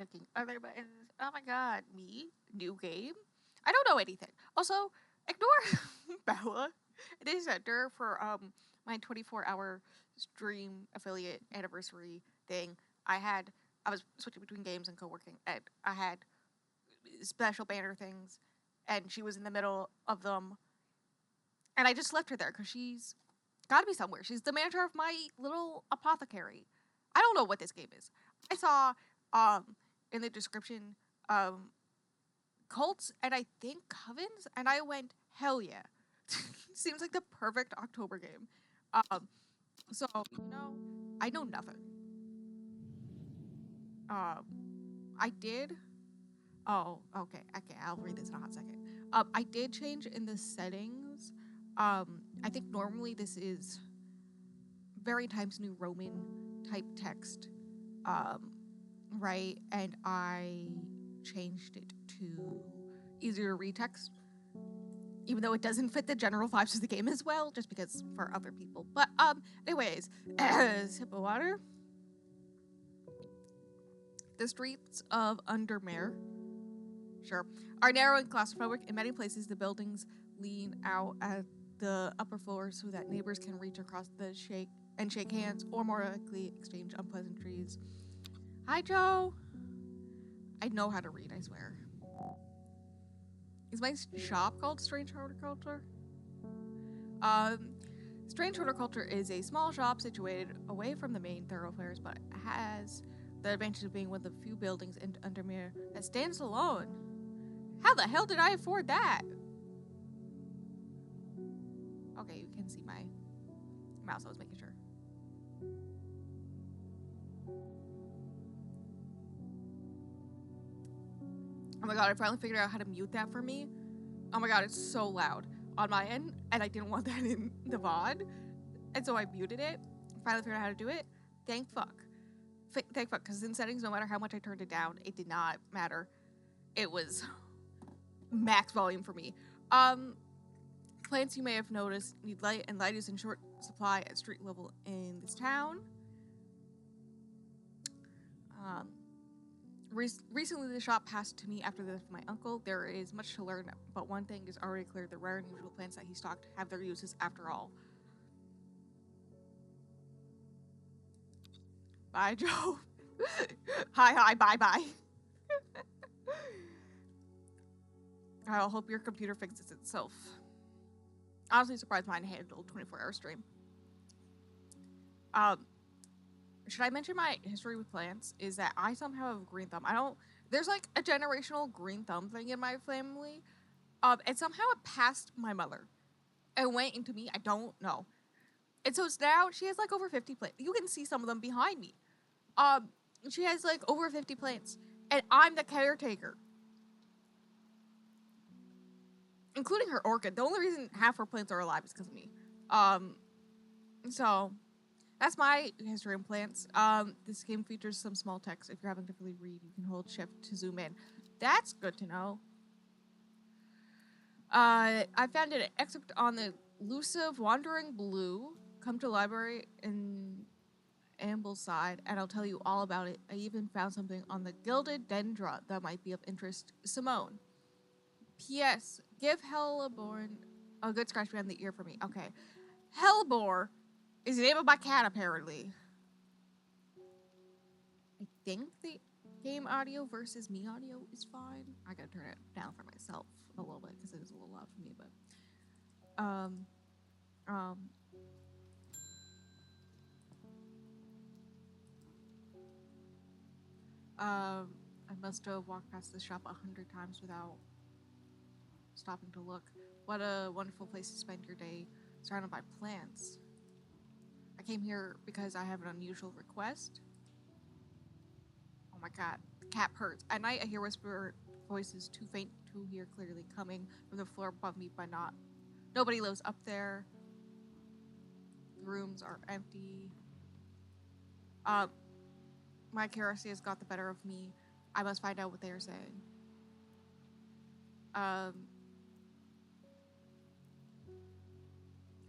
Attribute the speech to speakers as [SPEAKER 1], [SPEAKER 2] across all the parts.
[SPEAKER 1] clicking other buttons. Oh my god, me? New game? I don't know anything. Also, ignore Bella. It is center for my 24-hour stream affiliate anniversary thing. I was switching between games and co-working, and I had special banner things, and she was in the middle of them, and I just left her there because she's got to be somewhere. She's the manager of my little apothecary. I don't know what this game is. I saw in the description cults and I think covens, and I went, hell yeah. Seems like the perfect October game. Um, so I know nothing. Um, I did. Oh, okay. Okay, I'll read this in a hot second. I did change in the settings. I think normally this is very Times New Roman type text, um, right? And I changed it to easier to read text, even though it doesn't fit the general vibes of the game as well, just because for other people. But anyways, sip of water. The streets of Undermere, sure, are narrow and claustrophobic. In many places, the buildings lean out at the upper floors so that neighbors can reach across the shake hands, or more likely exchange unpleasantries. Hi, Joe. I know how to read, I swear. Is my shop called Strange Horticulture? Strange Horticulture is a small shop situated away from the main thoroughfares, but has the advantage of being one of the few buildings in Undermere that stands alone. How the hell did I afford that? Okay, you can see my mouse. I was making sure. Oh my god, I finally figured out how to mute that for me. Oh my god, it's so loud on my end, and I didn't want that in the VOD, and so I muted it. Finally figured out how to do it. Thank fuck. Thank fuck, because in settings, no matter how much I turned it down, it did not matter. It was max volume for me. Plants you may have noticed need light, and light is in short supply at street level in this town. Recently, the shop passed to me after the death of my uncle. There is much to learn, but one thing is already clear: the rare and unusual plants that he stocked have their uses after all. Bye, Joe. Hi, bye. I hope your computer fixes itself. Honestly, surprised mine handled 24-hour stream. Should I mention my history with plants? Is that I somehow have a green thumb. There's like a generational green thumb thing in my family. And somehow it passed my mother. It went into me. I don't know. And so it's now, she has like over 50 plants. You can see some of them behind me. She has like over 50 plants. And I'm the caretaker. Including her orchid. The only reason half her plants are alive is because of me. So that's my history in plants. This game features some small text. If you're having difficulty read, you can hold shift to zoom in. That's good to know. I found an excerpt on the elusive wandering blue. Come to library in Ambleside, and I'll tell you all about it. I even found something on the gilded dendra that might be of interest. Simone. P.S. Give Hellborn a good scratch behind the ear for me. Okay. Hellbor is the name of my cat, apparently. I think the game audio versus me audio is fine. I gotta turn it down for myself a little bit because it is a little loud for me, but I must have walked past the shop 100 times without stopping to look. What a wonderful place to spend your day, surrounded by plants. I came here because I have an unusual request. Oh my god, the cat purrs. At night, I hear whisper voices too faint to hear clearly coming from the floor above me, but not. Nobody lives up there. The rooms are empty. My curiosity has got the better of me. I must find out what they are saying.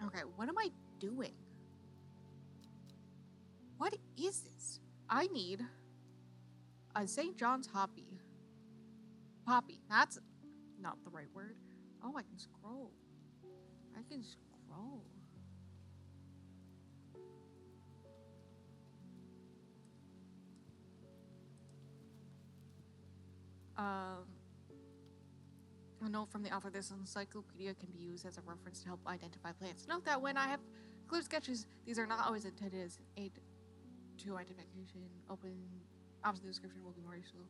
[SPEAKER 1] Okay, what am I doing? What is this? I need St. John's Hoppy. Poppy. That's not the right word. Oh, I can scroll. I can scroll. A note from the author: this encyclopedia can be used as a reference to help identify plants. Note that when I have included sketches, these are not always intended as aid to identification. Obviously, the description will be more useful.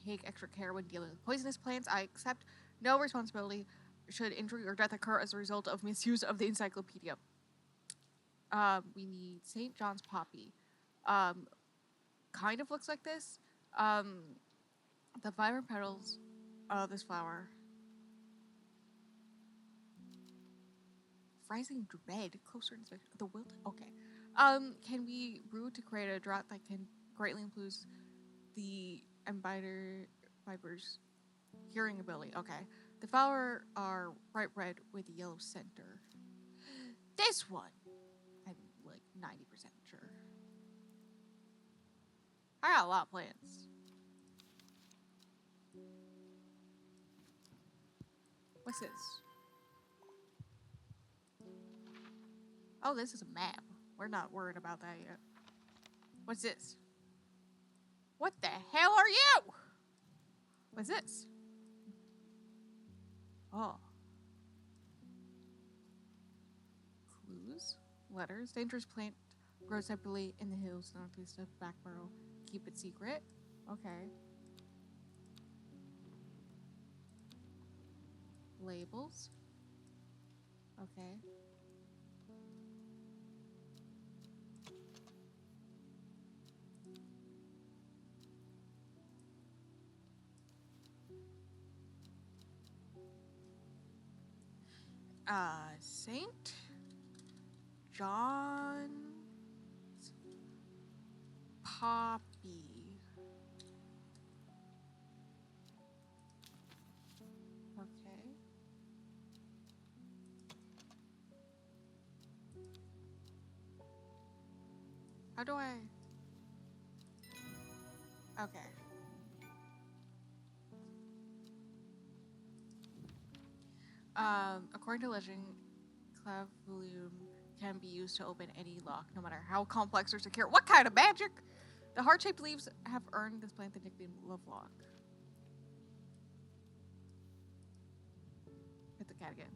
[SPEAKER 1] Take extra care when dealing with poisonous plants. I accept no responsibility should injury or death occur as a result of misuse of the encyclopedia. We need St. John's Poppy. Kind of looks like this. The vibrant petals of this flower. Rising dread, closer inspection. The wilt. Okay. Can be brewed to create a draught that can greatly improve the viper's hearing ability. Okay. The flower are bright red with a yellow center. This one, I'm like 90% sure. I got a lot of plants. What's this? Oh, this is a map. We're not worried about that yet. What's this? What the hell are you? What's this? Oh. Clues. Letters. Dangerous plant grows separately in the hills northeast of Backborough. Keep it secret. Okay. Labels. Okay. St. John's Poppy. Okay. How do I... Okay. According to legend, clavulum can be used to open any lock, no matter how complex or secure. What kind of magic? The heart-shaped leaves have earned this plant the nickname Lovelock. Hit the cat again.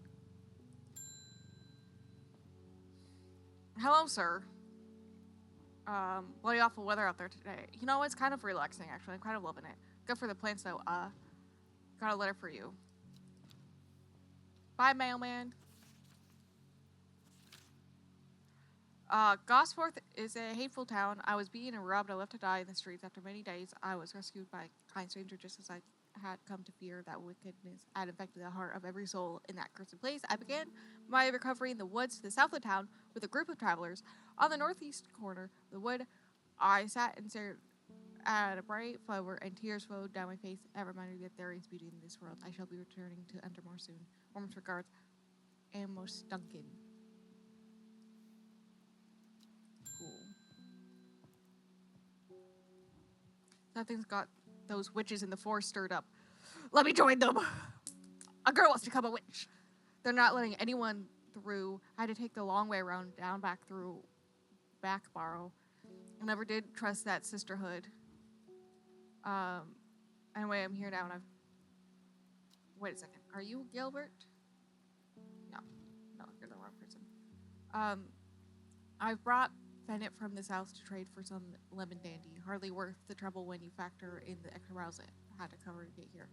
[SPEAKER 1] Hello, sir. Bloody awful weather out there today. You know, it's kind of relaxing, actually. I'm kind of loving it. Good for the plants, though. Got a letter for you. Bye, mailman. Gosforth is a hateful town. I was beaten and robbed. I left to die in the streets. After many days, I was rescued by a kind stranger, just as I had come to fear that wickedness had infected the heart of every soul in that cursed place. I began my recovery in the woods to the south of town with a group of travelers. On the northeast corner of the wood, I sat and stared at a bright flower, and tears flowed down my face. That reminded me that there is beauty in this world. I shall be returning to Undermore soon. Warmest regards, Amos Duncan. Cool. Nothing's got those witches in the forest stirred up. Let me join them. A girl wants to become a witch. They're not letting anyone through. I had to take the long way around, down back through Backborough. I never did trust that sisterhood. Anyway, I'm here now, and I've... Wait a second. Are you Gilbert? No, you're the wrong person. I've brought Bennett from the south to trade for some lemon dandy. Hardly worth the trouble when you factor in the extra miles I had to cover to get here.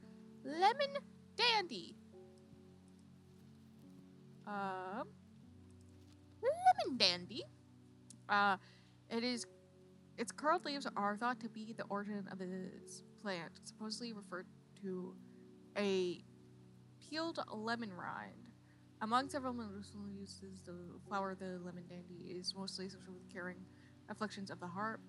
[SPEAKER 1] Lemon dandy. Lemon dandy. Its curled leaves are thought to be the origin of this plant, supposedly referred to a peeled lemon rind. Among several medicinal uses, the flower of the lemon dandy is mostly associated with curing afflictions of the heart.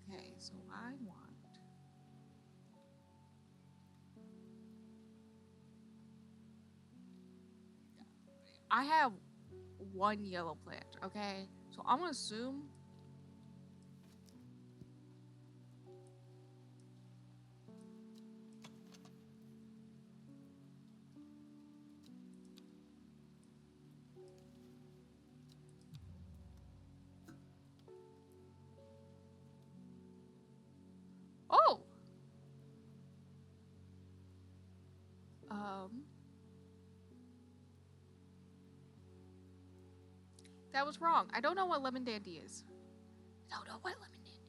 [SPEAKER 1] Okay, so I have one yellow plant, okay? So I'm gonna assume... Oh! That was wrong. I don't know what lemon dandy is. I don't know what lemon dandy.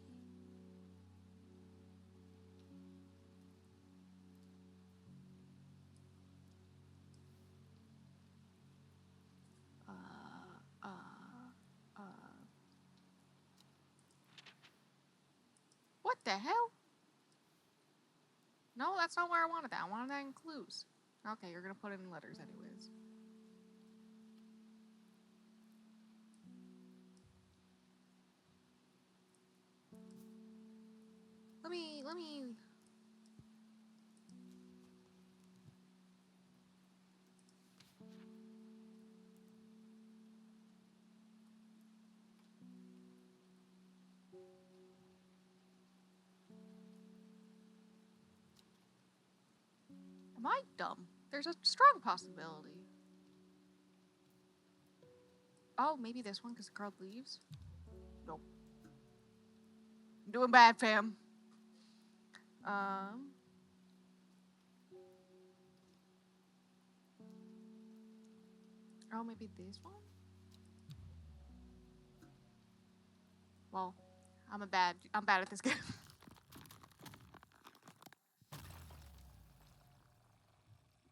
[SPEAKER 1] What the hell? No, that's not where I wanted that. I wanted that in clues. Okay, you're gonna put it in letters anyways. Let me... Am I dumb? There's a strong possibility. Oh, maybe this one because the crowd leaves? Nope. I'm doing bad, fam. Oh, maybe this one? Well, I'm bad at this game.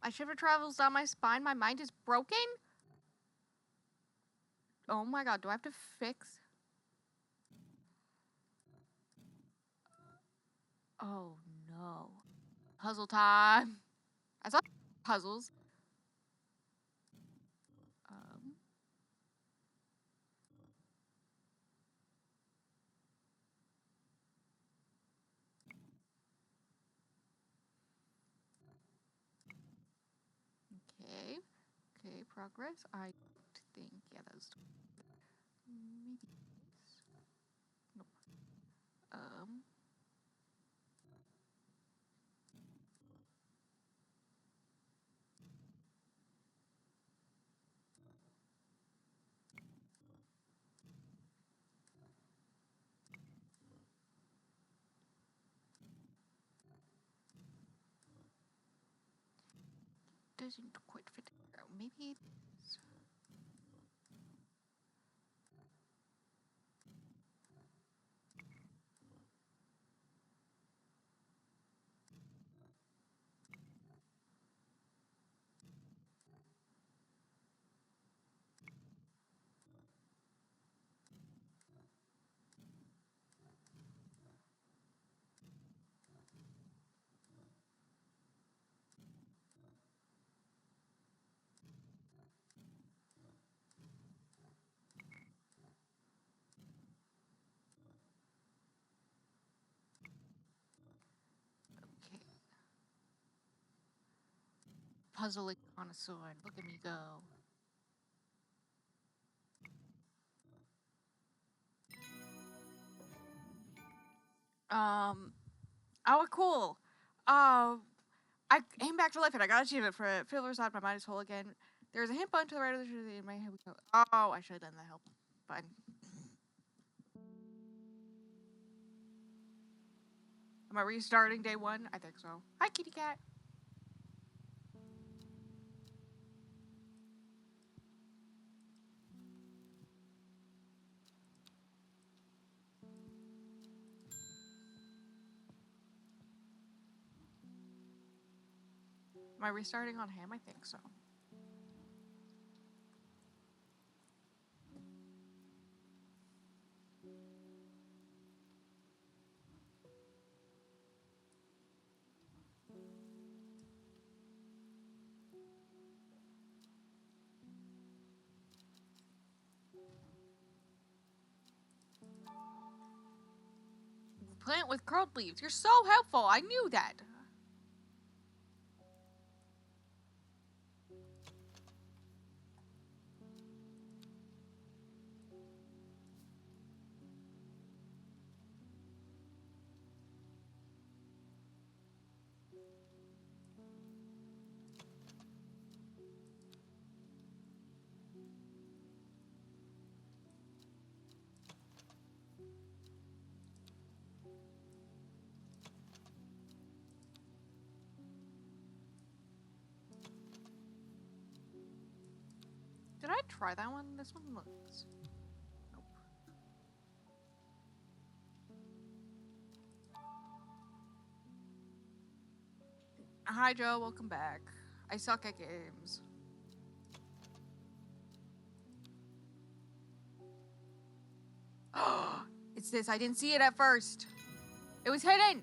[SPEAKER 1] My shiver travels down my spine. My mind is broken? Oh my god, do I have to fix? Oh no. Puzzle time. I saw puzzles. Okay. Okay, progress. I think, yeah, that's... Maybe... Nope. Doesn't quite fit. Maybe it's... Okay. Puzzling connoisseur. Look at me go. Oh, cool. I came back to life and I got an achievement for it. Fiddler's on my mind is whole again. There's a hint button to the right of the tree in my head. Oh, I should have done that help. Fine. Am I restarting day one? I think so. Hi, kitty cat. Am I restarting on him? I think so. Plant with curled leaves. You're so helpful. I knew that. try that one? This one looks... Nope. Hi, Joe. Welcome back. I suck at games. It's this. I didn't see it at first. It was hidden.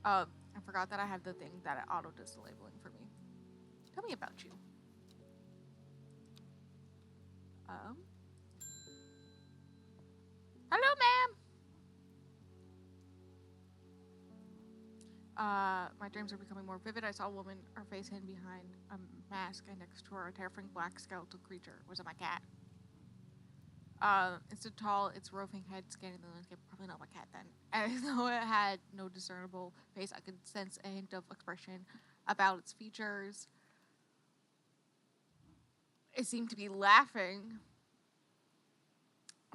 [SPEAKER 1] I forgot that I have the thing that it auto does the labeling for me. Tell me about you. Hello, ma'am. My dreams are becoming more vivid. I saw a woman, her face hidden behind a mask, and next to her, a terrifying black skeletal creature. Was it my cat? It's so tall, its roving head scanning the landscape. Probably not my cat then. And though it had no discernible face, I could sense a hint of expression about its features. It seemed to be laughing,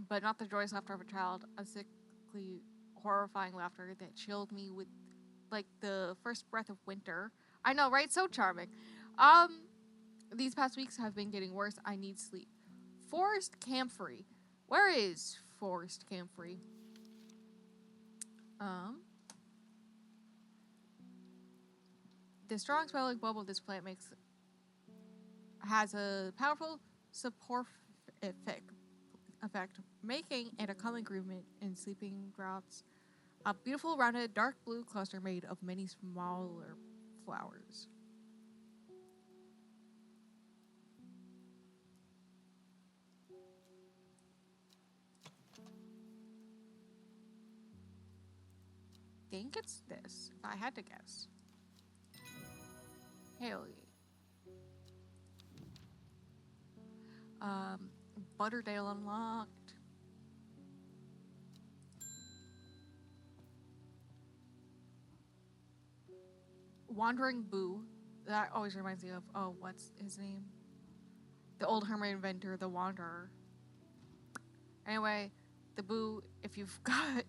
[SPEAKER 1] but not the joyous laughter of a child. A sickly, horrifying laughter that chilled me with, like, the first breath of winter. I know, right? So charming. These past weeks have been getting worse. I need sleep. Forest Camphor. Where is Forest Camphor? The strong smelling bulb of this plant has a powerful support effect, making it a common ingredient in sleeping draughts. A beautiful, rounded, dark blue cluster made of many smaller flowers. I think it's this, if I had to guess. Haley. Butterdale unlocked. Wandering Boo. That always reminds me of, oh, what's his name? The old hermit inventor, the Wanderer. Anyway, the Boo, if you've got...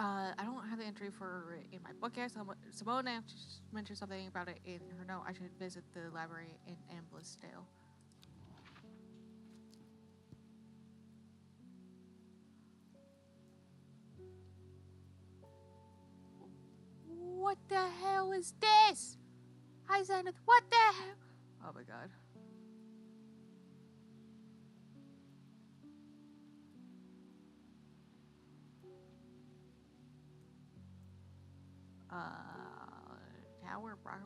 [SPEAKER 1] I don't have the entry for it in my book yet. Simone just mentioned something about it in her note. I should visit the library in Amblisdale. What the hell is this? Hi, Zenith. What the hell? Oh my god. Tower Bravo.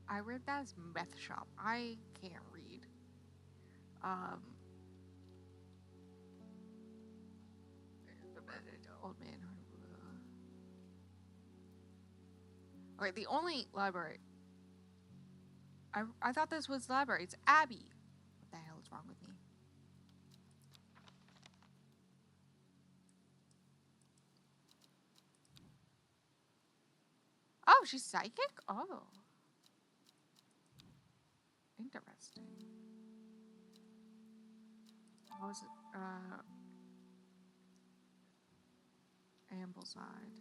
[SPEAKER 1] I read that as meth shop. I can't read. Old man. Okay, the only library. I thought this was library. It's Abby. What the hell is wrong with me? Oh, she's psychic? Oh. Interesting. What was it? Ambleside.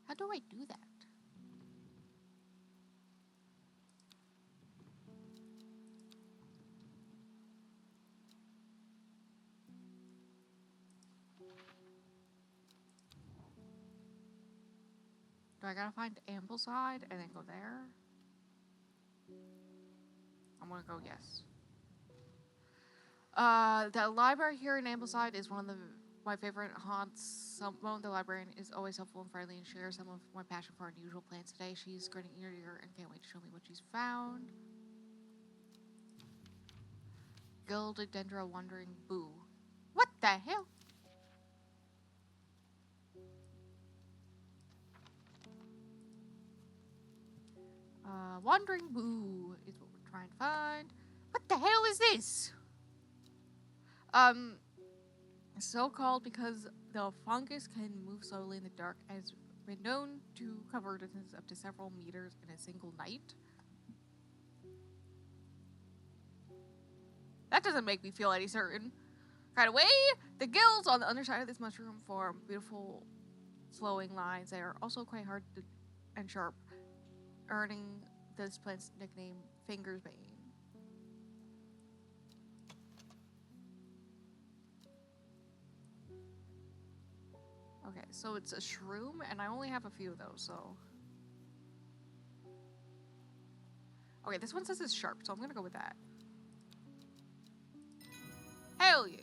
[SPEAKER 1] How do I do that? Do I gotta find Ambleside and then go there? I'm gonna go yes. The library here in Ambleside is one of my favorite haunts. Simone, the librarian, is always helpful and friendly and shares some of my passion for unusual plants today. She's grinning ear to ear and can't wait to show me what she's found. Gilded Dendra Wandering Boo. What the hell? Wandering Boo is what we're trying to find. What the hell is this? So called because the fungus can move slowly in the dark and has been known to cover distances up to several meters in a single night. That doesn't make me feel any certain. Kind of way, the gills on the underside of this mushroom form beautiful flowing lines that are also quite hard to, and sharp, earning this plant's nickname Fingers Bane. Okay, so it's a shroom, and I only have a few of those, so... Okay, this one says it's sharp, so I'm gonna go with that. Hell yeah!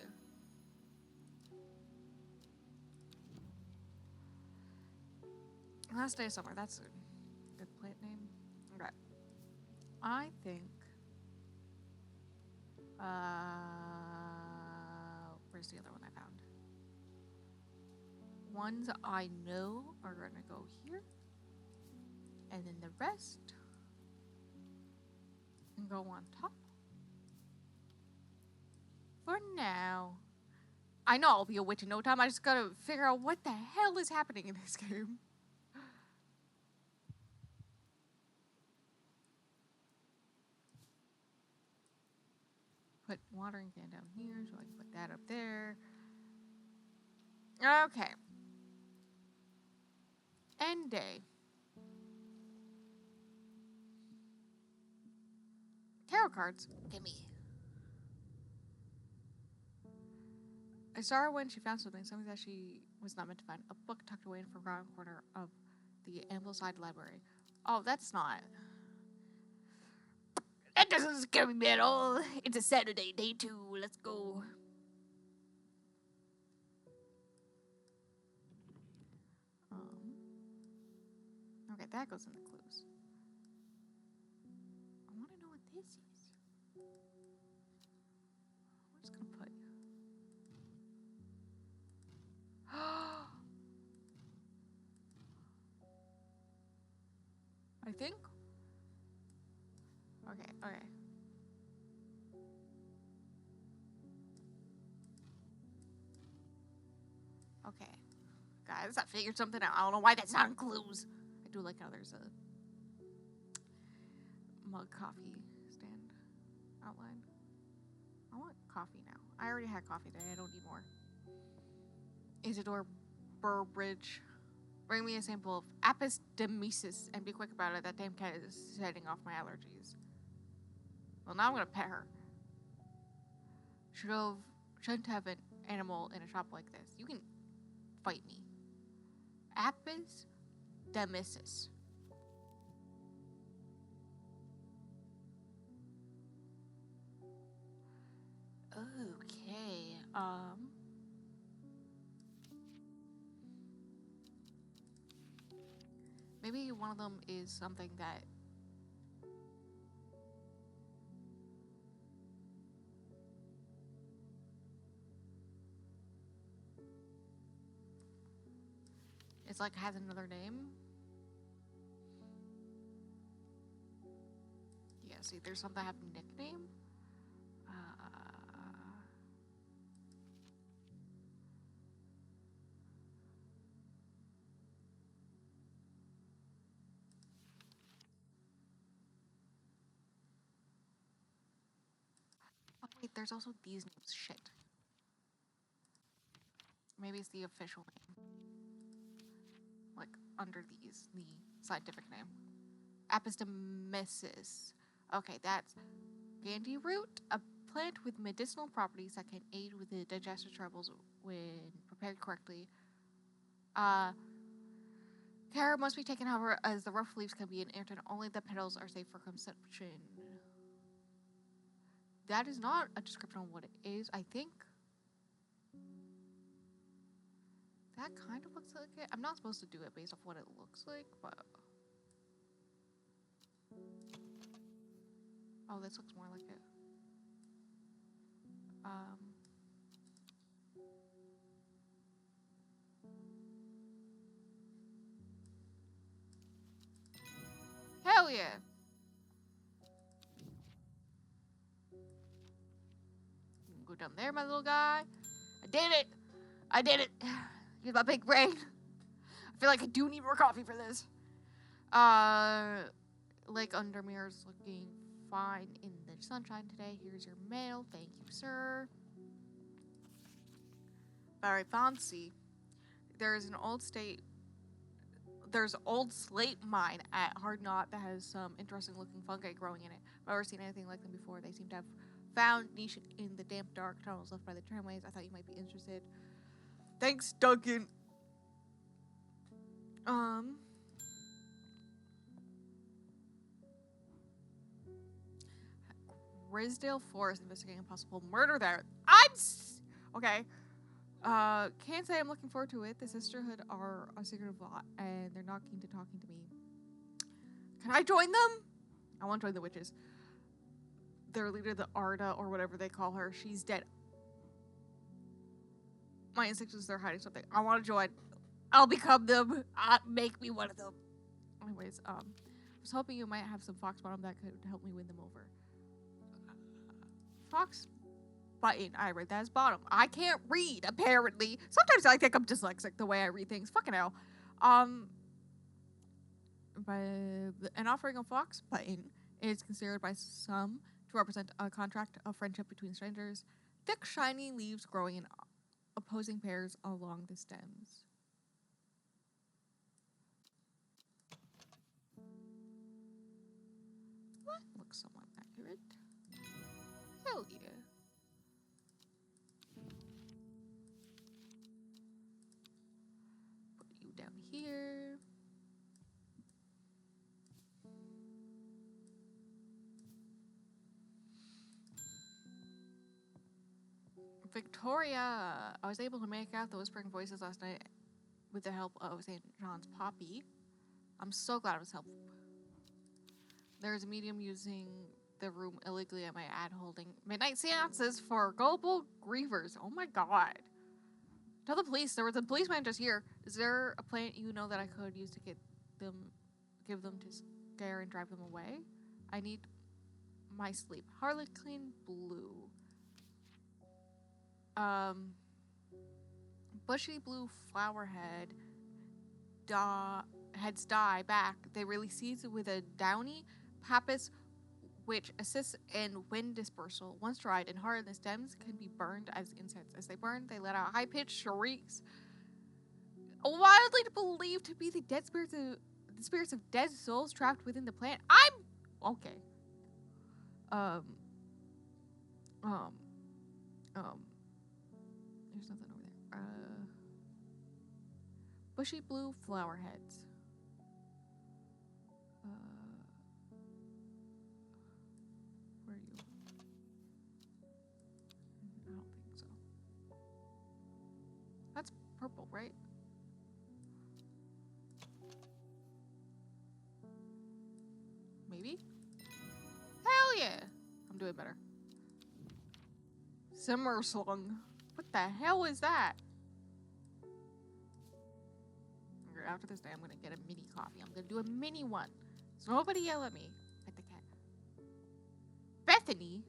[SPEAKER 1] Last day of summer, that's a good plant name. Okay. I think... where's the other one I found? Ones I know are gonna go here. And then the rest can go on top. For now. I know I'll be a witch in no time. I just gotta figure out what the hell is happening in this game. Put watering can down here so I can put that up there. Okay. End day. Tarot cards. Gimme. I saw her when she found something that she was not meant to find. A book tucked away in a forgotten corner of the Ambleside Library. Oh, that's not. That doesn't scare me at all. It's a Saturday, day 2. Let's go. Okay, that goes in the clues. I want to know what this is. I'm just gonna put. I think. Okay. Okay. Guys, I figured something out. I don't know why that's not in clues. I do like how there's a mug coffee stand outline. I want coffee now. I already had coffee today. I don't need more. Isidore Burbridge. Bring me a sample of Apis demesis and be quick about it. That damn cat is setting off my allergies. Well, now I'm gonna pet her. Shouldn't have an animal in a shop like this. You can fight me. Apis demesis. Okay. Maybe one of them is something that it's like has another name. Yeah, see, there's something that have a nickname. Oh wait, there's also these names. Shit. Maybe it's the official name. Like under these, the scientific name. Apis demesis. Okay, that's bandy root, a plant with medicinal properties that can aid with the digestive troubles when prepared correctly. Care must be taken, however, as the rough leaves can be inert and only the petals are safe for consumption. That is not a description of what it is, I think. That kind of looks like it. I'm not supposed to do it based off what it looks like, but... Oh, this looks more like it. Hell yeah! Go down there, my little guy. I did it! I did it! Here's my big brain. I feel like I do need more coffee for this. Lake Undermere's looking fine in the sunshine today. Here's your mail. Thank you, sir. Very fancy. There's old slate mine at Hard Knot that has some interesting looking fungi growing in it. I've never seen anything like them before. They seem to have found niche in the damp, dark tunnels left by the tramways. I thought you might be interested. Thanks, Duncan. Grisdale Forest investigating a possible murder there. Okay. Can't say I'm looking forward to it. The Sisterhood are a secretive lot, and they're not keen to talking to me. Can I join them? I want to join the witches. Their leader, the Arda, or whatever they call her, she's dead. My instinct is they're hiding something. I want to join. I'll become them. Make me one of them. Anyways, I was hoping you might have some fox bottom that could help me win them over. Fox button. I read that as bottom. I can't read, apparently. Sometimes I think I'm dyslexic the way I read things. Fucking hell. But an offering of fox button is considered by some to represent a contract of friendship between strangers. Thick, shiny leaves growing in opposing pairs along the stems. That looks somewhat accurate. Hell yeah. Put you down here. Victoria. I was able to make out the whispering voices last night with the help of St. John's Poppy. I'm so glad it was helpful. There's a medium using the room illegally at my ad holding midnight seances for gullible grievers. Oh my god. Tell the police. There was a policeman just here. Is there a plant you know that I could use to give them to scare and drive them away? I need my sleep. Harlequin blue. Bushy blue flower heads die back. They release seeds with a downy pappus which assists in wind dispersal. Once dried and hardened, the stems can be burned as incense. As they burn, they let out high-pitched shrieks, wildly believed to be the spirits of dead souls trapped within the plant. I'm okay. There's nothing over there. Bushy blue flower heads. Where are you? I don't think so. That's purple, right? Maybe? Hell yeah! I'm doing better. Simmer slung. What the hell is that? After this day, I'm gonna get a mini coffee. I'm gonna do a mini one. So nobody yell at me. Like the cat. Bethany?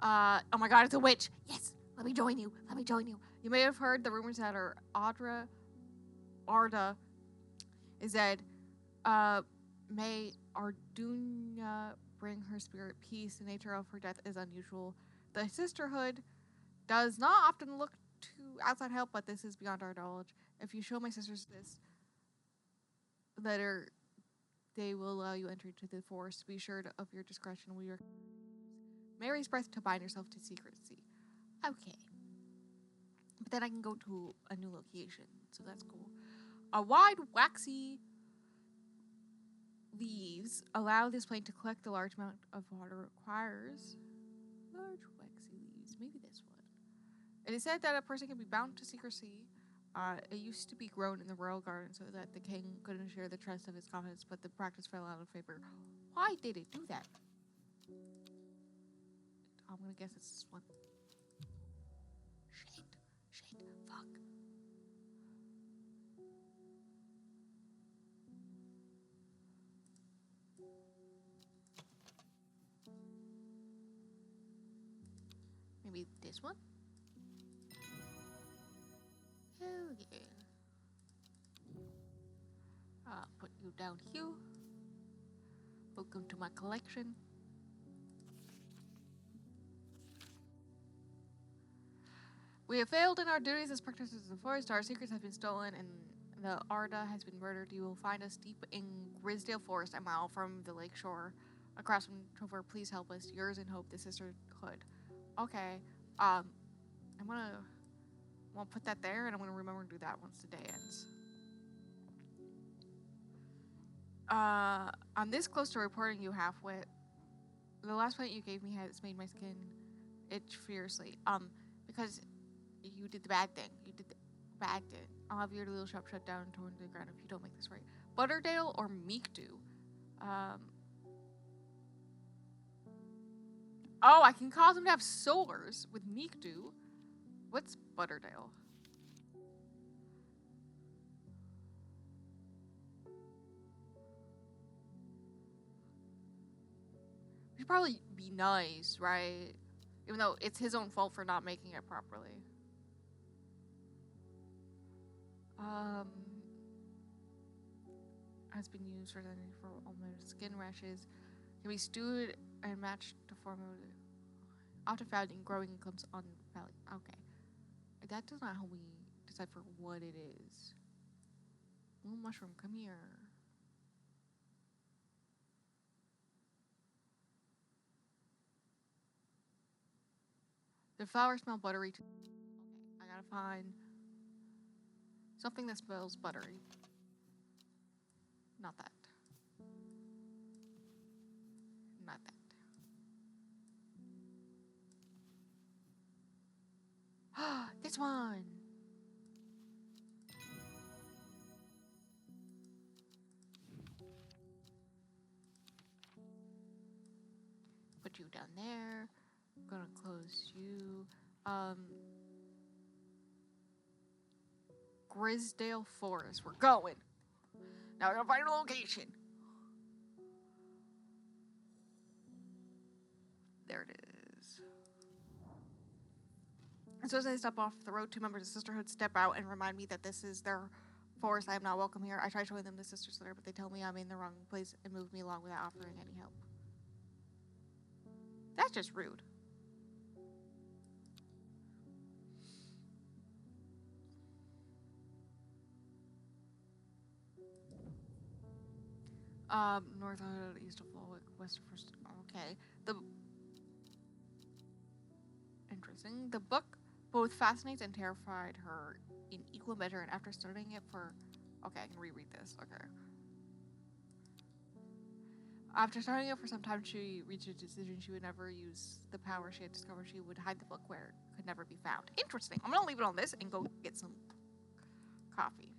[SPEAKER 1] Oh my god, it's a witch. Yes! Let me join you. Let me join you. You may have heard the rumors that her Arda is dead. May Ardunia bring her spirit peace. The nature of her death is unusual. The Sisterhood does not often look to outside help, but this is beyond our knowledge. If you show my sisters this letter, they will allow you entry to the forest. Be sure of your discretion. We are Mary's breath to bind yourself to secrecy. Okay. But then I can go to a new location, so that's cool. A wide, waxy leaves allow this plant to collect the large amount of water it requires. Large, waxy leaves. Maybe this one. It is said that a person can be bound to secrecy. It used to be grown in the royal garden so that the king couldn't share the trust of his confidence, but the practice fell out of favor. Why did it do that? I'm gonna guess it's this one. Shit, fuck. Maybe this one? Hell yeah. Put you down here. Welcome to my collection. We have failed in our duties as practitioners in the forest. Our secrets have been stolen, and the Arda has been murdered. You will find us deep in Grisdale Forest, a mile from the lake shore, across from Trover. Please help us. Yours in hope, the sisterhood. Okay. I'm gonna put that there, and I'm gonna remember to do that once the day ends. I'm this close to reporting you half-wit. The last plant you gave me has made my skin itch fiercely. Because you did the bad thing. You did the bad thing. I'll have your little shop shut down and torn to the ground if you don't make this right. Butterdale or Meekdew? Oh, I can cause him to have sores with Meekdew. What's Butterdale? He'd probably be nice, right? Even though it's his own fault for not making it properly. Has been used for almost skin rashes. Can be stewed and matched to form a often found in growing clumps on valley. Okay. That does not help me decipher what it is. Little mushroom, come here. The flowers smell buttery too. Okay, I gotta find something that smells buttery. Not that. Not that. This one! Put you down there. I'm gonna close you. Grisdale Forest. We're going. Now we're gonna find a location. There it is. And so as I step off the road, two members of the Sisterhood step out and remind me that this is their forest. I am not welcome here. I try showing them the Sister's letter, but they tell me I'm in the wrong place and move me along without offering any help. That's just rude. North east of Warwick, west of first. Okay. Interesting. The book both fascinates and terrified her in equal measure, and after studying it for... Okay, I can reread this. Okay. After studying it for some time, she reached a decision she would never use the power she had discovered. She would hide the book where it could never be found. Interesting. I'm gonna leave it on this and go get some coffee.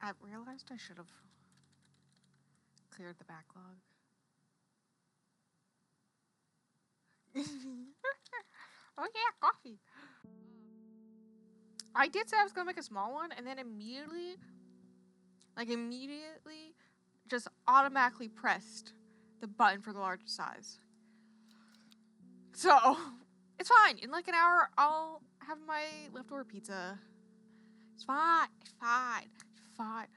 [SPEAKER 1] I realized I should have cleared the backlog. Oh yeah, coffee. I did say I was gonna make a small one, and then immediately, just automatically pressed the button for the larger size. So, it's fine. In like an hour, I'll have my leftover pizza. It's fine. It's fine. It's fine.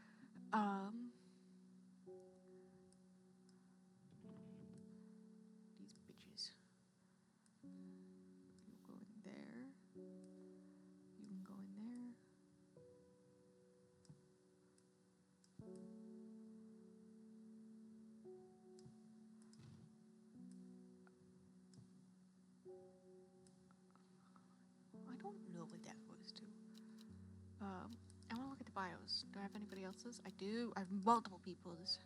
[SPEAKER 1] These bitches. You go in there. You can go in there. I don't know what that was to. I want to look at the bios. Do I have anybody else's? I do. I have multiple people's.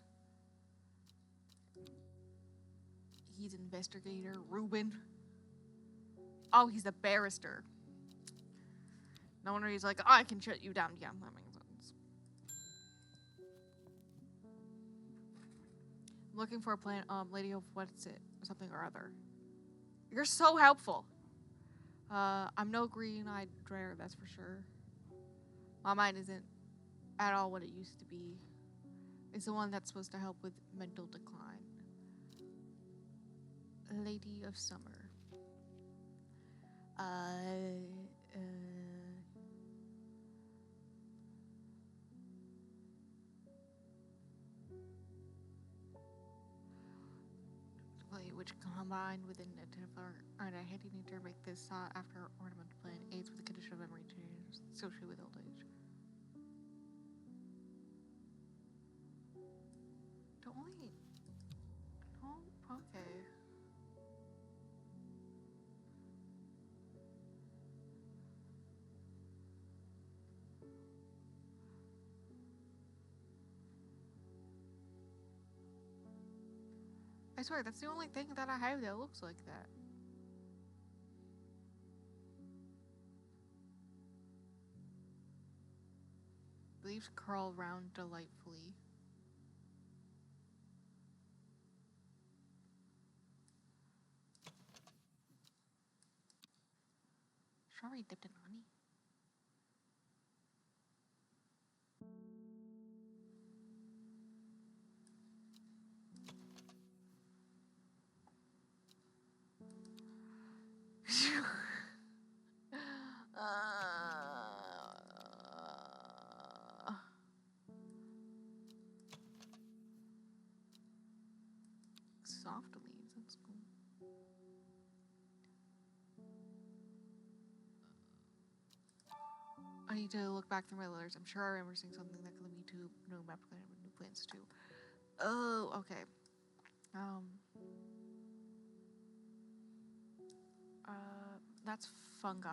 [SPEAKER 1] He's investigator. Ruben. Oh, he's a barrister. No wonder he's like, oh, I can shut you down. Yeah, that makes sense. I'm looking for a plan. Lady of what's it? Something or other. You're so helpful. I'm no green-eyed dreyer, that's for sure. My mind isn't at all what it used to be. It's the one that's supposed to help with mental decline. Lady of Summer. Which combined with an identifier and a handy need to make this sought after ornamental plan aids with the condition of memory change associated with old age. Don't only. No, okay. I swear, that's the only thing that I have that looks like that. Leaves curl round delightfully. Strawberry dipped in honey. Soft leaves, that's cool. I need to look back through my letters. I'm sure I remember seeing something that could lead me to new map plan with new plans too. Oh, okay. That's fungi.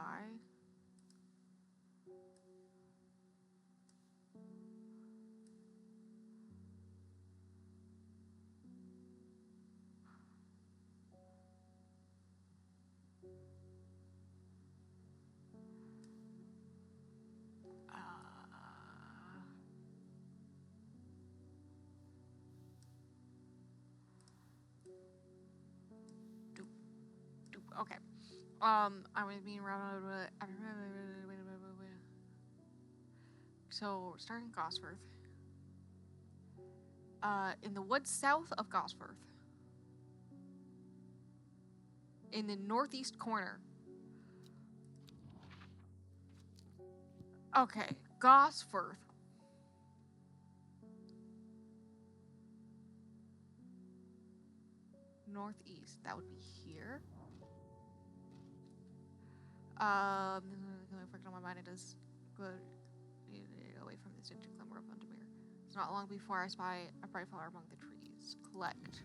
[SPEAKER 1] Okay. I was being around. So, starting Gosforth. In the woods south of Gosforth. In the northeast corner. Okay, Gosforth. Northeast. That would be here. Reflecting on my mind, it is good away from the distant glimmer of Undermere. It's not long before I spy a bright flower among the trees. Collect.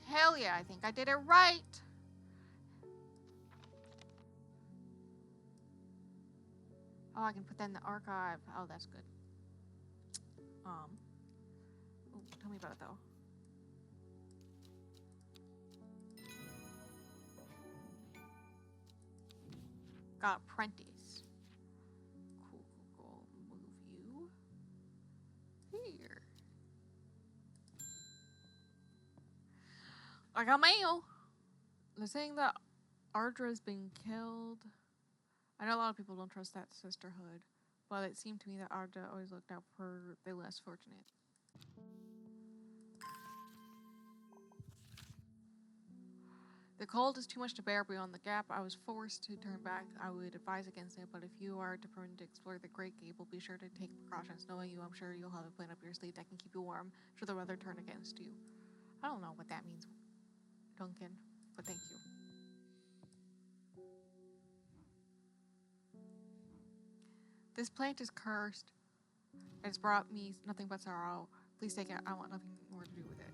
[SPEAKER 1] Hell yeah, I think I did it right! Oh, I can put that in the archive. Oh, that's good. Ooh, tell me about it, though. Got apprentice. Cool. I got mail. They're saying that Ardra's been killed. I know a lot of people don't trust that sisterhood, but it seemed to me that Ardra always looked out for the less fortunate. The cold is too much to bear beyond the gap. I was forced to turn back. I would advise against it, but if you are determined to explore the Great Gable, be sure to take precautions. Knowing you, I'm sure you'll have a plan up your sleeve that can keep you warm should the weather turn against you. I don't know what that means, Duncan, but thank you. This plant is cursed. It's brought me nothing but sorrow. Please take it. I want nothing more to do with it.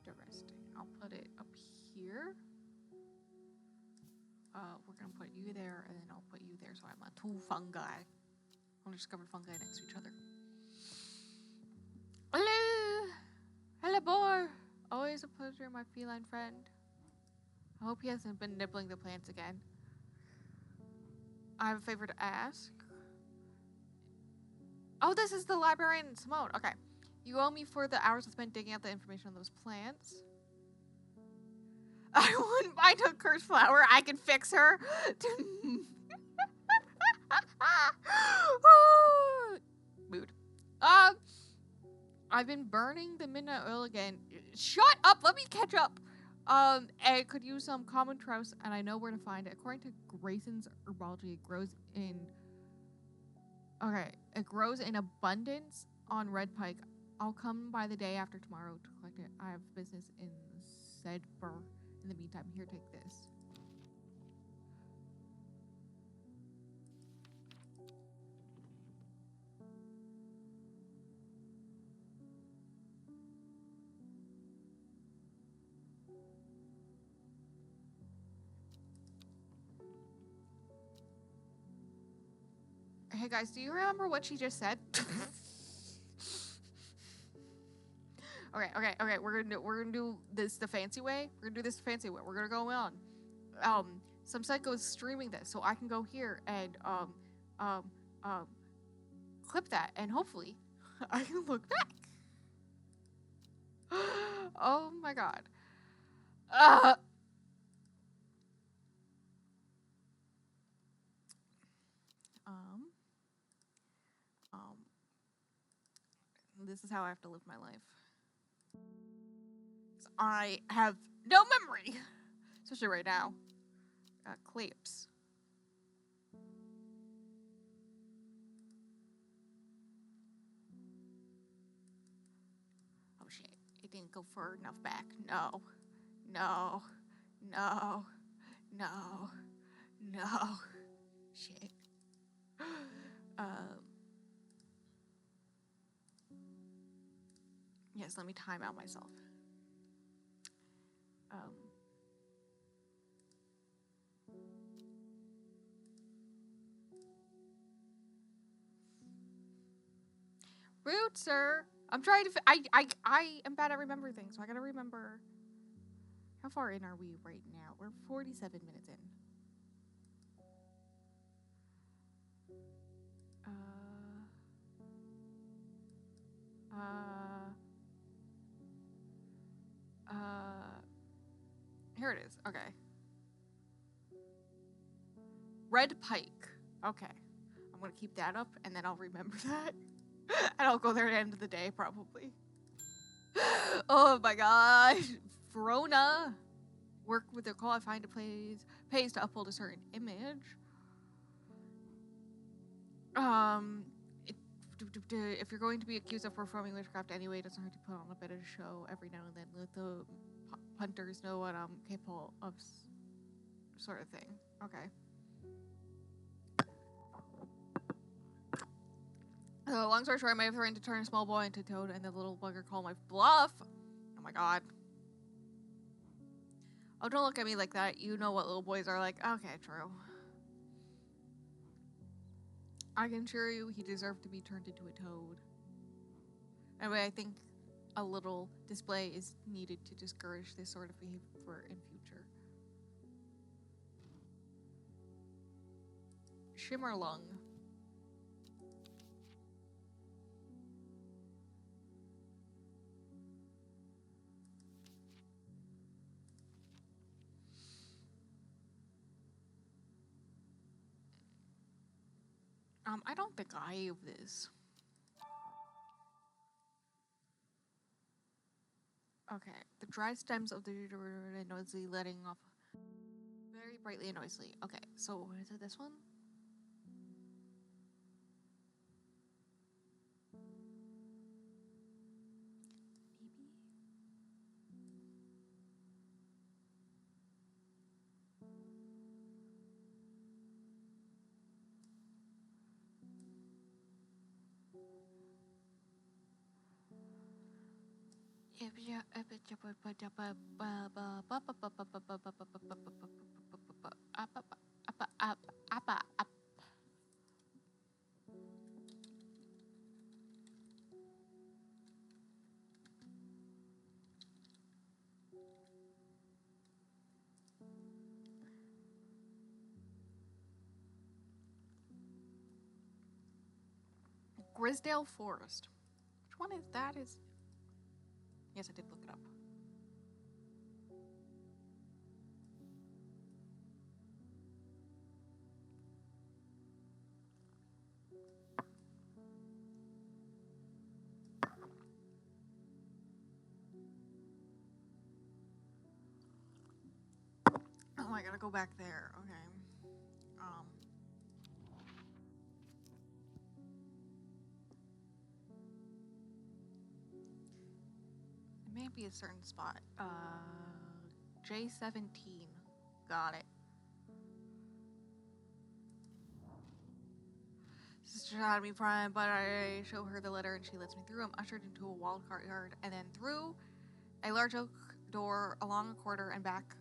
[SPEAKER 1] Interesting. I'll put it up here. We're gonna put you there, and then I'll put you there, so I'm a two fungi. Undiscovered fungi next to each other. Hello! Hello, boar! Always a pleasure, my feline friend. I hope he hasn't been nibbling the plants again. I have a favor to ask. Oh, this is the librarian Simone. Okay. You owe me for the hours I spent digging out the information on those plants. I wouldn't mind a cursed flower. I can fix her. Mood. I've been burning the midnight oil again. Shut up. Let me catch up. I could use some common trouse, and I know where to find it. According to Grayson's herbology, it grows in... Okay, it grows in abundance on red pike. I'll come by the day after tomorrow to collect it. I have business in Sedber. In the meantime, here, take this. Hey guys, do you remember what she just said? Okay. We're gonna do this the fancy way. We're gonna do this the fancy way. We're gonna go on. Some psycho is streaming this, so I can go here and clip that, and hopefully I can look back. Oh my god. This is how I have to live my life. I have no memory, especially right now. Clips. Oh shit! It didn't go far enough back. No. Shit. Yes, let me time out myself. Rude, sir. I'm trying to. I am bad at remembering things, so I gotta remember. How far in are we right now? We're 47 minutes in. Here it is. Okay. Red pike. Okay. I'm gonna keep that up, and then I'll remember that. And I'll go there at the end of the day, probably. Oh my gosh. Verona. Work with the qualified pays to uphold a certain image. If you're going to be accused of performing witchcraft anyway, it doesn't hurt to put on a bit of a show every now and then. Let the hunters know what I'm capable of, sort of thing. Okay. Long story short, I may have threatened to turn a small boy into Toad, and the little bugger called my bluff. Oh my god. Oh, don't look at me like that. You know what little boys are like. Okay, true. I can assure you he deserved to be turned into a toad. Anyway, I think a little display is needed to discourage this sort of behavior in future. Shimmerlung. I don't think I have this. Okay, the dry stems of the noisily letting off very brightly and noisily. Okay, so is it this one? Maybe. Grisdale Forest. Which one is that? Is yes, I did look it up. Oh, I gotta go back there. Okay. It may be a certain spot. J17. Got it. Sister shot me prime, but I show her the letter and she lets me through. I'm ushered into a walled courtyard and then through a large oak door along a corridor and back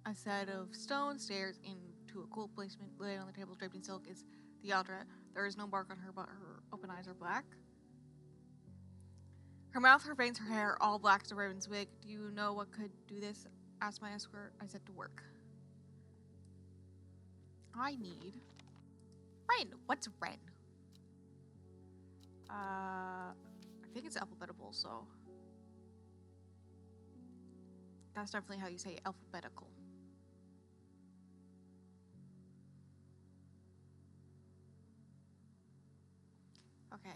[SPEAKER 1] a set of stone stairs into a cool placement. Laid on the table draped in silk is the altar. There is no mark on her, but her open eyes are black. Her mouth, her veins, her hair, all black as a raven's wig. Do you know what could do this? Asked my escort. I said to work. I need Ren. What's Ren? I think it's alphabetical, so that's definitely how you say alphabetical. Okay.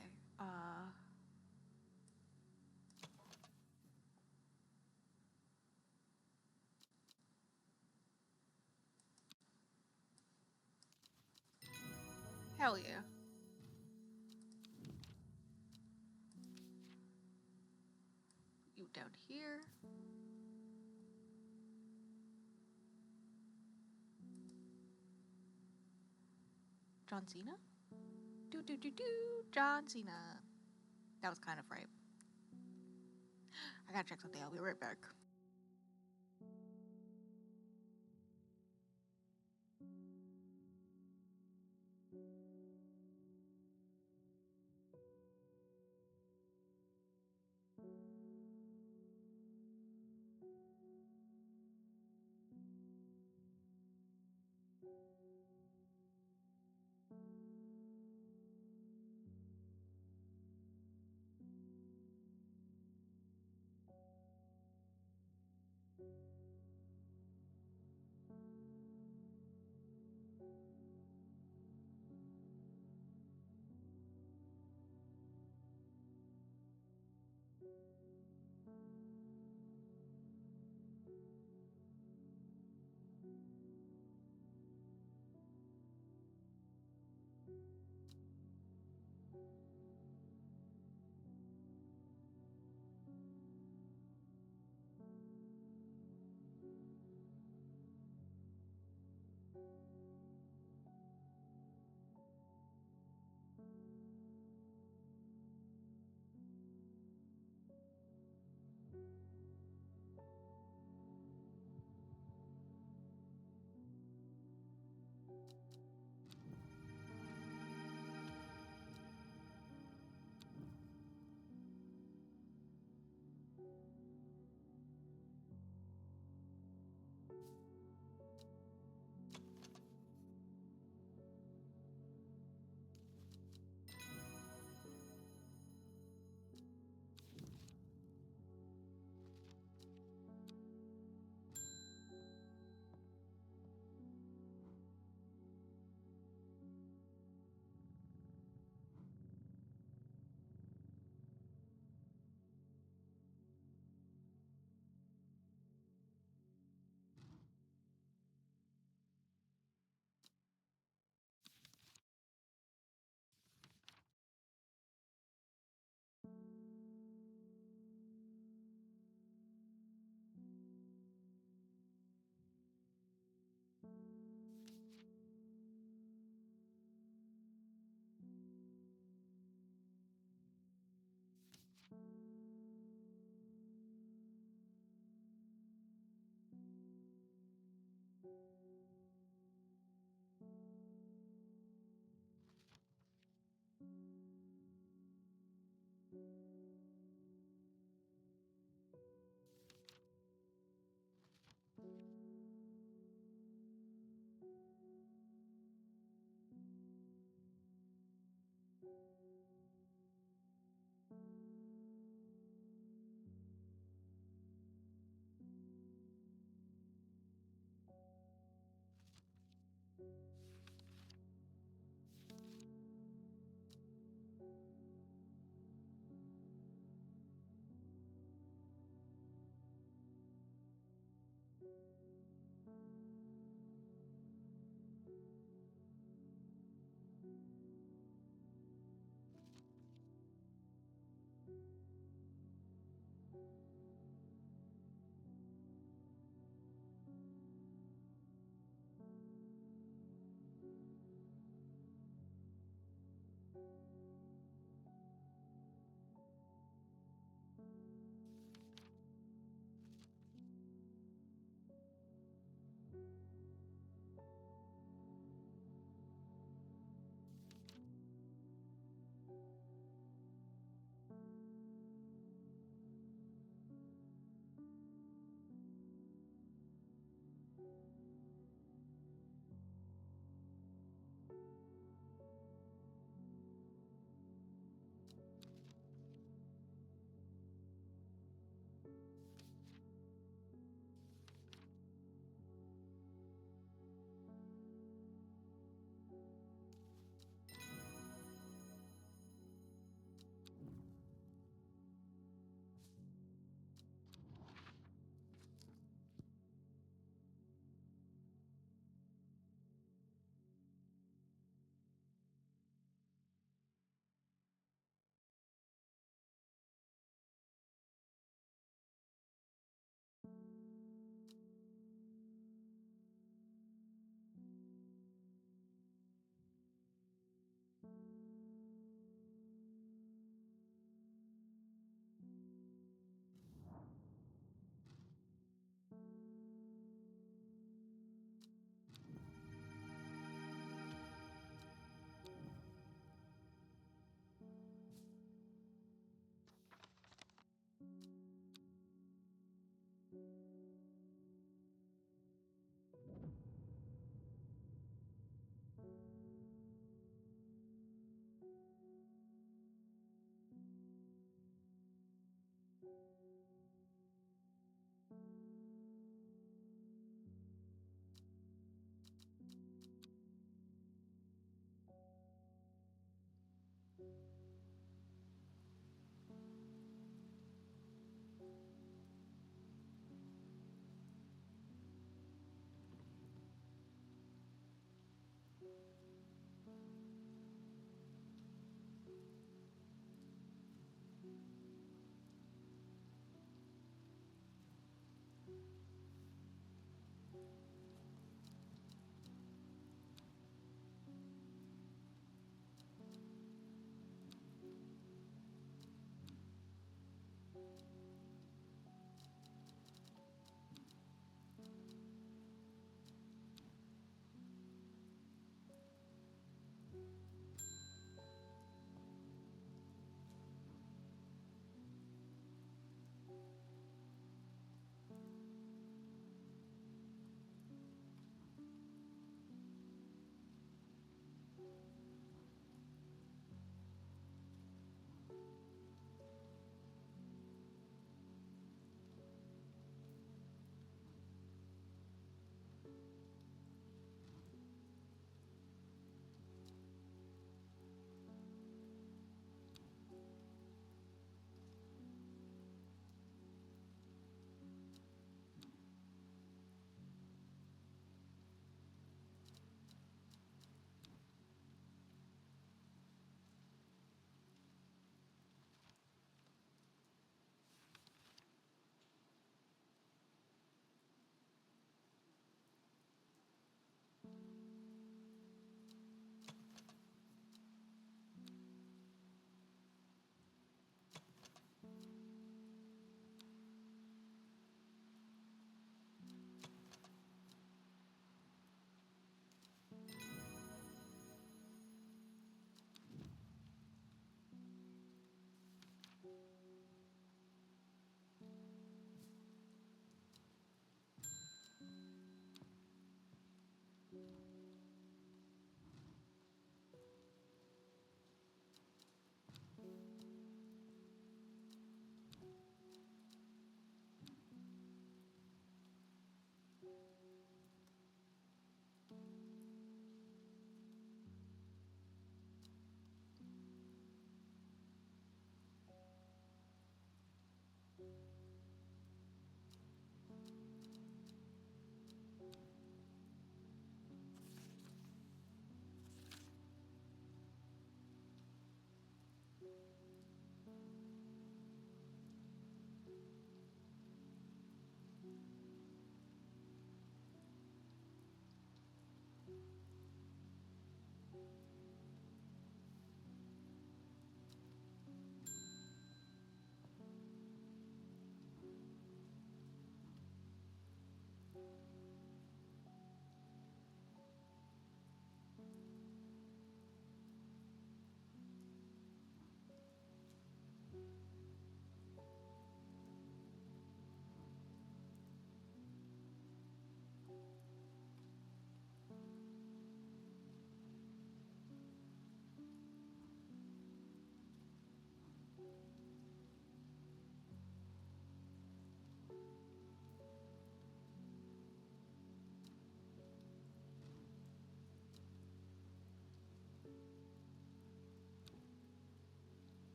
[SPEAKER 1] Hell yeah. You down here. John Cena? John Cena. That was kind of right. I gotta check something. I'll be right back.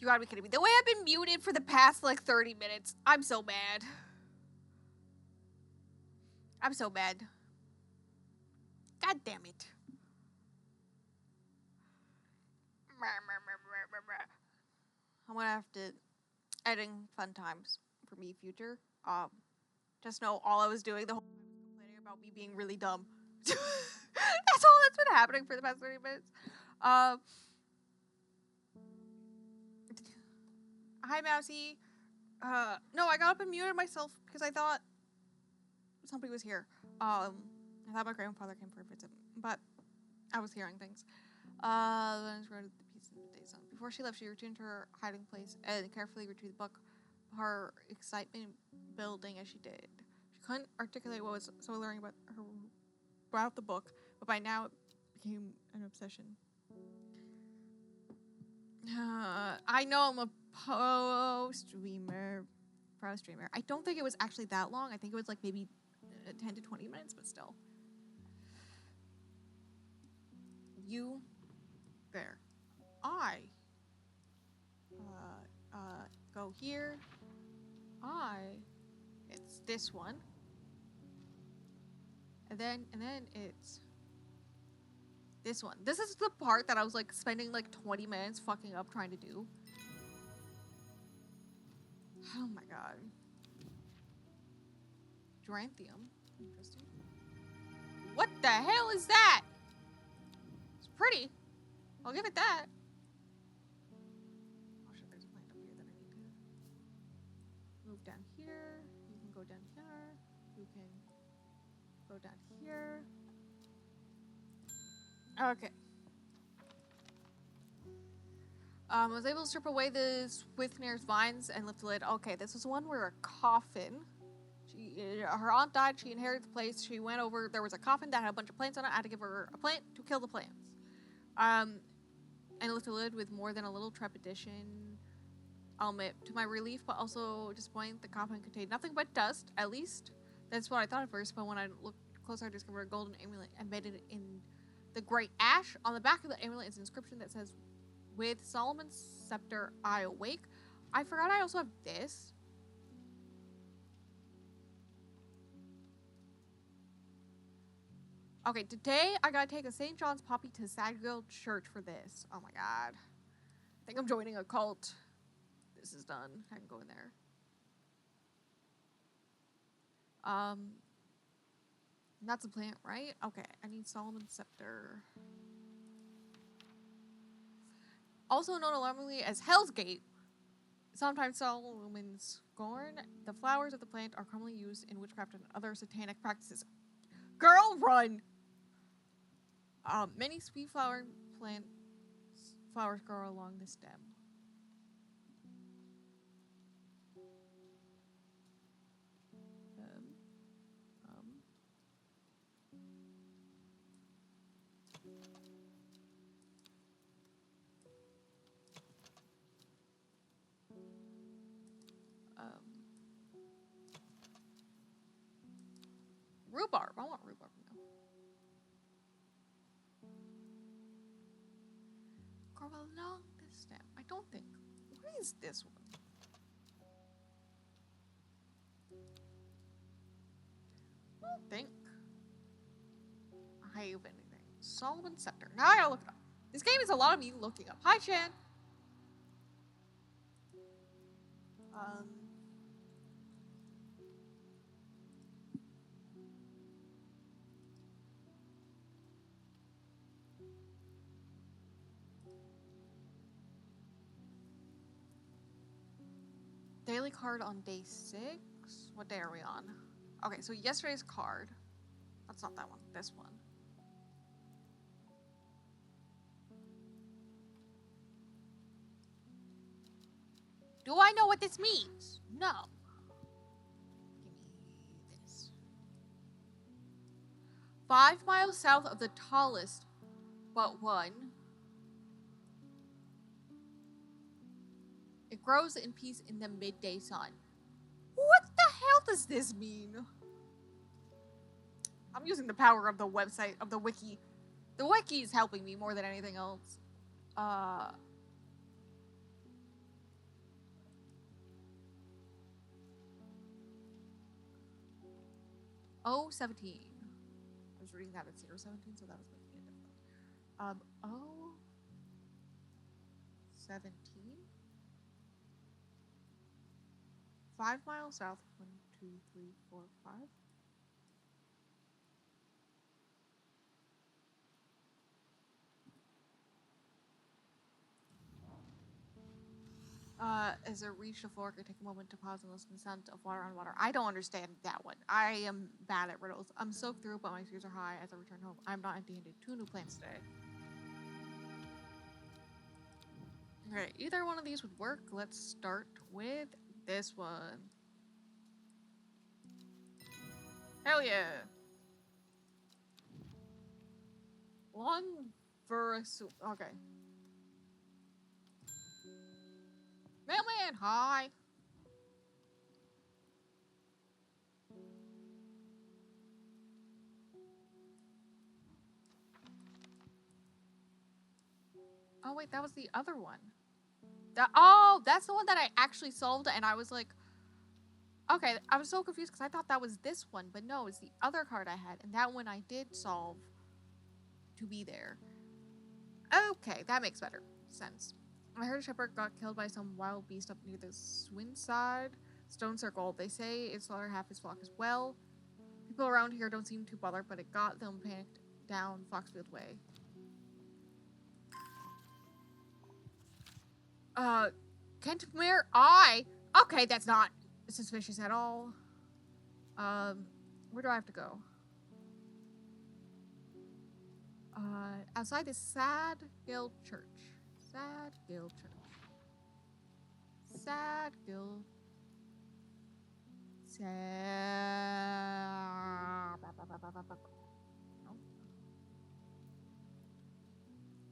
[SPEAKER 1] You gotta be kidding me. The way I've been muted for the past, like, 30 minutes. I'm so mad. I'm so mad. God damn it. I'm gonna have to editing fun times for me future. Just know all I was doing the whole time was complaining about me being really dumb. That's all that's been happening for the past 30 minutes. Hi, Mousy. No, I got up and muted myself because I thought somebody was here. I thought my grandfather came for a visit, but I was hearing things. Then she read the piece in the day sun. Before she left, she returned to her hiding place and carefully retrieved the book, her excitement building as she did. She couldn't articulate what was so alluring about the book, but by now it became an obsession. I know I'm a pro streamer. I don't think it was actually that long. I think it was like maybe 10 to 20 minutes, but still. You there. I go here. It's this one. And then it's this one. This is the part that I was like spending like 20 minutes fucking up trying to do. Oh my god. Geranthium. Interesting. What the hell is that? It's pretty. I'll give it that. Oh shit, there's a plant up here that I need to move down here. You can go down here. You can go down here. Okay. I was able to strip away the Swithner's vines and lift the lid. Okay, this was one where a coffin. Her aunt died. She inherited the place. She went over. There was a coffin that had a bunch of plants on it. I had to give her a plant to kill the plants. And lift the lid with more than a little trepidation. I'll admit, to my relief, but also disappointed, the coffin contained nothing but dust. At least that's what I thought at first. But when I looked closer, I discovered a golden amulet embedded in the great ash. On the back of the amulet is an inscription that says, "With Solomon's scepter, I awake." I forgot I also have this. Okay, today I gotta take a St. John's Poppy to Sadgill Church for this. Oh my god. I think I'm joining a cult. This is done. I can go in there. That's a plant, right? Okay, I need Solomon's scepter. Also known alarmingly as Hell's Gate, sometimes Solomon's Scorn, the flowers of the plant are commonly used in witchcraft and other satanic practices. Girl, run! Many sweet flowering flowers grow along the stem. Rhubarb. I want rhubarb now. Grow along the stem. I don't think. What is this one? I don't think I have anything. Solomon Scepter. Now I gotta look it up. This game is a lot of me looking up. Hi, Chan. Daily card on day 6. What day are we on? Okay, so yesterday's card. That's not that one. This one. Do I know what this means? No. Give me this. 5 miles south of the tallest but one. It grows in peace in the midday sun. What the hell does this mean? I'm using the power of the website, of the wiki. The wiki is helping me more than anything else. Oh, 17. I was reading that at 017, so that was making it difficult. Oh, 17. 5 miles south. 1, 2, 3, 4, 5. As it reached a fork, I take a moment to pause and listen to the sound of water on water. I don't understand that one. I am bad at riddles. I'm soaked through, but my spirits are high as I return home. I'm not empty-handed. 2 new plants today. Okay, either one of these would work. Let's start with this one. Hell yeah. Long verse. Okay. Mailman, hi. Oh wait, that was the other one. That's the one that I actually solved, and I was like, okay, I was so confused because I thought that was this one, but no, it's the other card I had, and that one I did solve to be there. Okay, that makes better sense. I heard a shepherd got killed by some wild beast up near the Swinside Stone Circle. They say it slaughtered half his flock as well. People around here don't seem too bothered, but it got them panicked down Foxfield Way. Kentmere Eye? Okay, that's not suspicious at all. Where do I have to go? Outside the Sad Guild Church. Sad Guild Church. Sad Guild. Sad. No.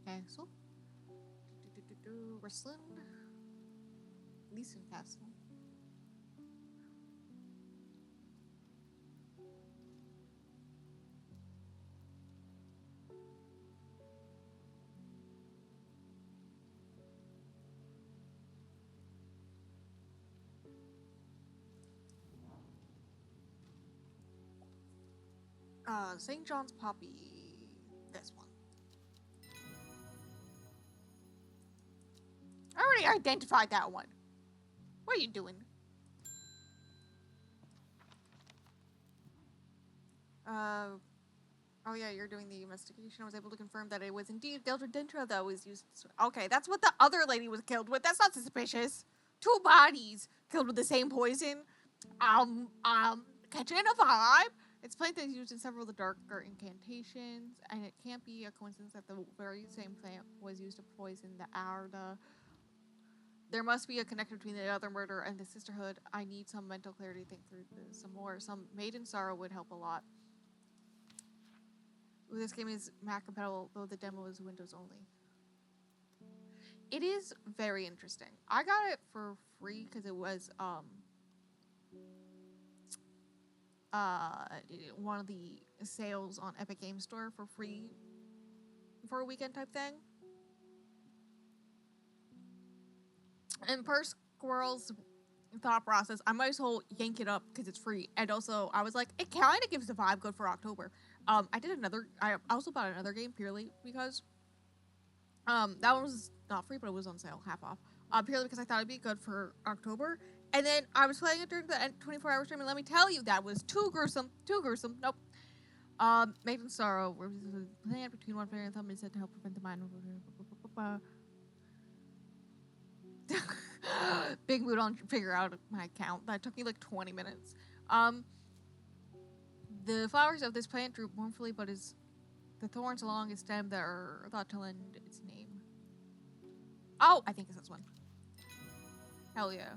[SPEAKER 1] Castle. Wrestling. Leeson Castle. St. John's Poppy. This one. I already identified that one. What are you doing? Oh yeah, you're doing the investigation. I was able to confirm that it was indeed Gildredintra that was used. Okay, that's what the other lady was killed with. That's not suspicious. 2 bodies killed with the same poison. Catching a vibe. It's plant that is used in several of the darker incantations, and it can't be a coincidence that the very same plant was used to poison the Arda. There must be a connection between the other murder and the sisterhood. I need some mental clarity to think through this some more. Some maiden sorrow would help a lot. Ooh, this game is Mac compatible, though the demo is Windows only. It is very interesting. I got it for free because it was one of the sales on Epic Game Store for free for a weekend type thing. And per Squirrel's thought process, I might as well yank it up because it's free. And also, I was like, it kind of gives the vibe good for October. I also bought another game purely because that one was not free, but it was on sale, half off. Purely because I thought it'd be good for October. And then I was playing it during the 24-hour stream, and let me tell you, that was too gruesome. Too gruesome. Nope. Maiden Sorrow, where the plan between one player and thumb is said to help prevent the mind. Big mood on figure out my account. That took me like 20 minutes. The flowers of this plant droop mournfully, but the thorns along its stem that are thought to lend its name. Oh, I think it's this one. Hell yeah.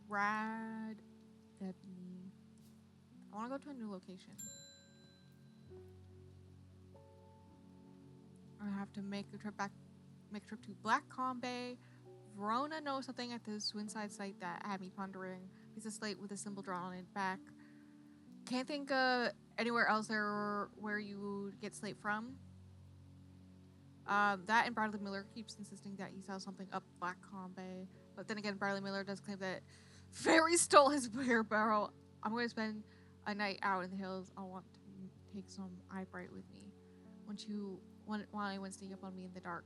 [SPEAKER 1] Rad Ebony. I want to go to a new location. I have to make a trip to Black Bay. Verona knows something at the Swinside site that had me pondering. Piece of slate with a symbol drawn on it back. Can't think anywhere else there where you get slate from. That and Bradley Miller keeps insisting that he saw something up Black Bay. But then again, Bradley Miller does claim that Very stole his beer barrel. I'm going to spend a night out in the hills. I want to take some eye bright with me. While anyone sneak up on me in the dark.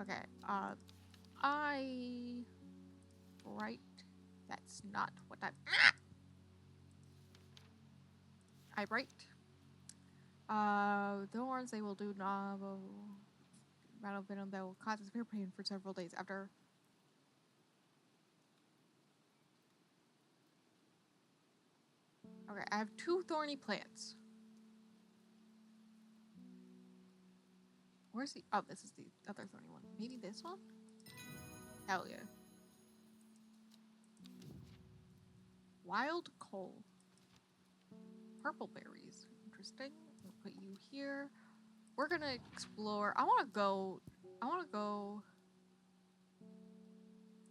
[SPEAKER 1] Okay, eye bright. That's not what that. Eye bright. Thorns they will do novel rattle venom that will cause severe pain for several days after. Okay, I have 2 thorny plants. Where's the... Oh, this is the other thorny one. Maybe this one? Hell yeah. Wild coal. Purple berries. Interesting. I'll put you here. We're gonna explore. I wanna go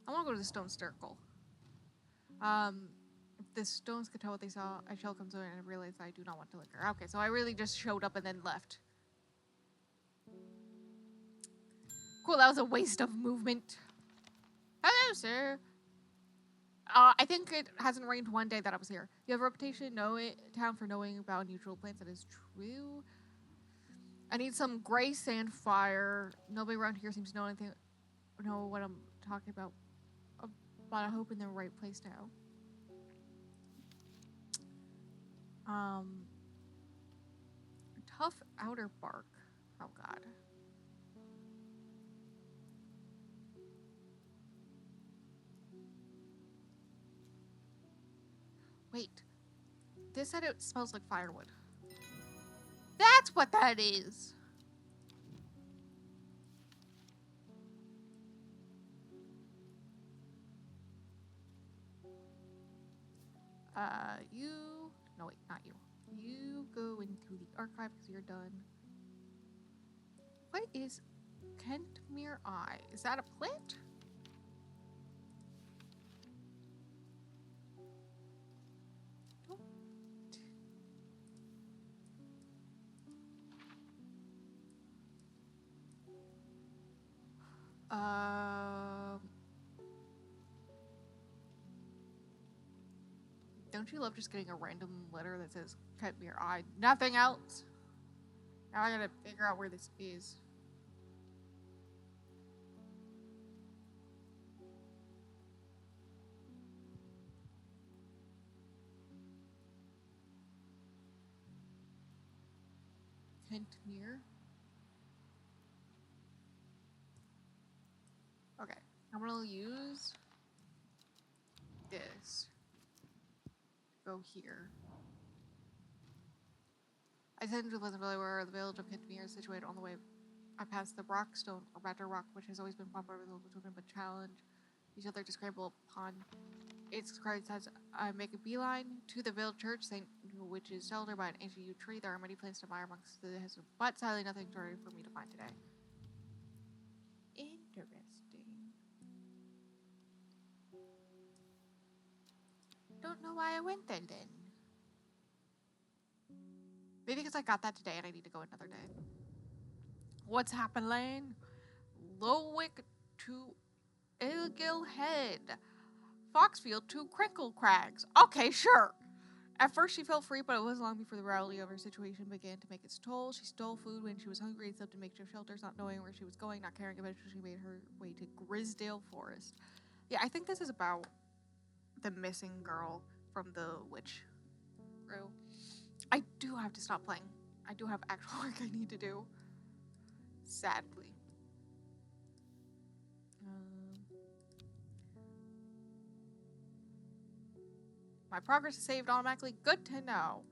[SPEAKER 1] to the stone circle. If the stones could tell what they saw, I shall come to it and realize I do not want to linger. Okay, so I really just showed up and then left. Cool, that was a waste of movement. Hello, sir. I think it hasn't rained one day that I was here. You have a reputation town for knowing about unusual plants. That is true. I need some gray sand fire. Nobody around here seems to know what I'm talking about. But I hope in the right place now. Tough outer bark. Oh god. Wait. This said it smells like firewood. That's what that is! No wait, not you. You go into the archive because you're done. What is Kentmere Eye? Is that a plant? Don't you love just getting a random letter that says Kentmere Eye? Nothing else? Now I gotta figure out where this is. Kentmere. Okay, I'm gonna use this. Go here. I tend to live where the village of Kentmere is situated on the way. I passed the Rockstone, or Batter Rock, which has always been popular with local children, but challenge each other to scramble upon. Its card says, I make a beeline to the village church, which is sheltered by an ancient yew tree. There are many plants to admire amongst the hills, but sadly nothing for me to find today. Interesting. Don't know why I went there then. Maybe because I got that today and I need to go another day. What's happening? Lowick to Ilgil Head. Foxfield to Crinkle Crags. Okay, sure. At first she felt free, but it wasn't long before the reality of her situation began to make its toll. She stole food when she was hungry and slept in makeshift shelters, not knowing where she was going, not caring. Eventually she made her way to Grisdale Forest. Yeah, I think this is about the missing girl from the witch crew. I do have to stop playing. I do have actual work I need to do. Sadly. My progress is saved automatically. Good to know.